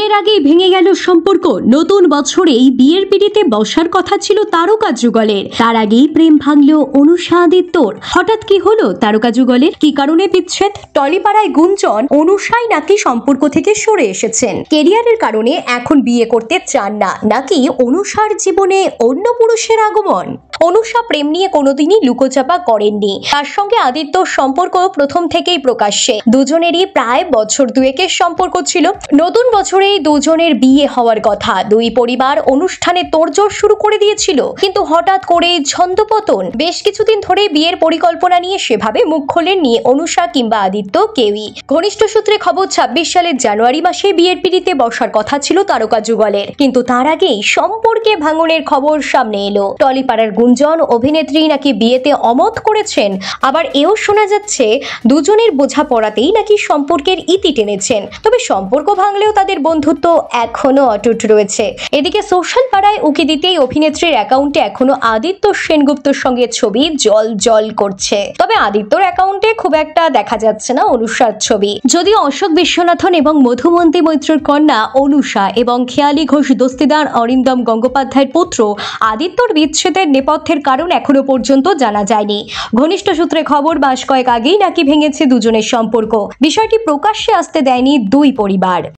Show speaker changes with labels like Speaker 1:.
Speaker 1: বিয়ের আগেই ভেঙে গেল সম্পর্ক। নতুন বছরেই বিয়ের পিড়িতে বসার কথা ছিল তারকা যুগলের। তার আগেই প্রেম ভাঙলো অনুষা আদিত্যর। হঠাৎ কি হলো তারকা যুগলের? কি কারণে বিচ্ছেদ? টলিপাড়ায় গুঞ্জন অনুষাই নাকি সম্পর্ক থেকে সরে এসেছেন, কেরিয়ারের কারণে এখন বিয়ে করতে চান না, নাকি অনুষার জীবনে অন্য পুরুষের আগমন। অনুষা প্রেম নিয়ে কোনোদিনই লুকোচাপা করেননি। তার সঙ্গে আদিত্যর সম্পর্ক প্রথম থেকেই প্রকাশ্যে। দুজনেরই প্রায় বছর দুয়েকের সম্পর্ক ছিল। নতুন বছরেই দুজনের বিয়ে হওয়ার কথা। দুই পরিবার অনুষ্ঠানে তোড়জোড় শুরু করে দিয়েছিল, কিন্তু হঠাৎ করে ছন্দপতন। বেশ কিছুদিন ধরে বিয়ের পরিকল্পনা নিয়ে সেভাবে মুখ খোলেননি অনুষা কিংবা আদিত্য কেউই। ঘনিষ্ঠ সূত্রে খবর 26 সালের জানুয়ারি মাসে বিয়ের পিড়িতে বসার কথা ছিল তারকা যুগলের, কিন্তু তার আগেই সম্পর্কে ভাঙনের খবর সামনে এলো। টলিপাড়ার গুঞ্জন অভিনেত্রী নাকি বিয়েতে অমত করেছেন, আবার এও শোনা যাচ্ছে দুজনের বোঝাপড়াতেই নাকি সম্পর্কের ইতি টেনেছেন। তবে সম্পর্ক ভাঙলেও তাদের বন্ধুত্ব এখনো অটুট রয়েছে। এদিকে সোশ্যাল পাড়ায় উকি দিতেই অভিনেত্রীর অ্যাকাউন্টে এখনো আদিত্য সেনগুপ্তর সঙ্গে ছবি জল জল করছে। তবে আদিত্যর অ্যাকাউন্টে খুব একটা দেখা যাচ্ছে না অনুষার ছবি। যদিও অশোক বিশ্বনাথন এবং মধুমন্তী মৈত্রর কন্যা অনুষা এবং খেয়ালি ঘোষ দস্তিদার অরিন্দম গঙ্গোপাধ্যায়ের পুত্র আদিত্যর বিচ্ছেদের নেপথ্যের কারণ এখনো পর্যন্ত জানা যায়নি। ঘনিষ্ঠ সূত্রে খবর, মাস কয়েক আগেই নাকি ভেঙেছে দুজনের সম্পর্ক। বিষয়টি প্রকাশ্যে আসতে দেয়নি দুই পরিবার।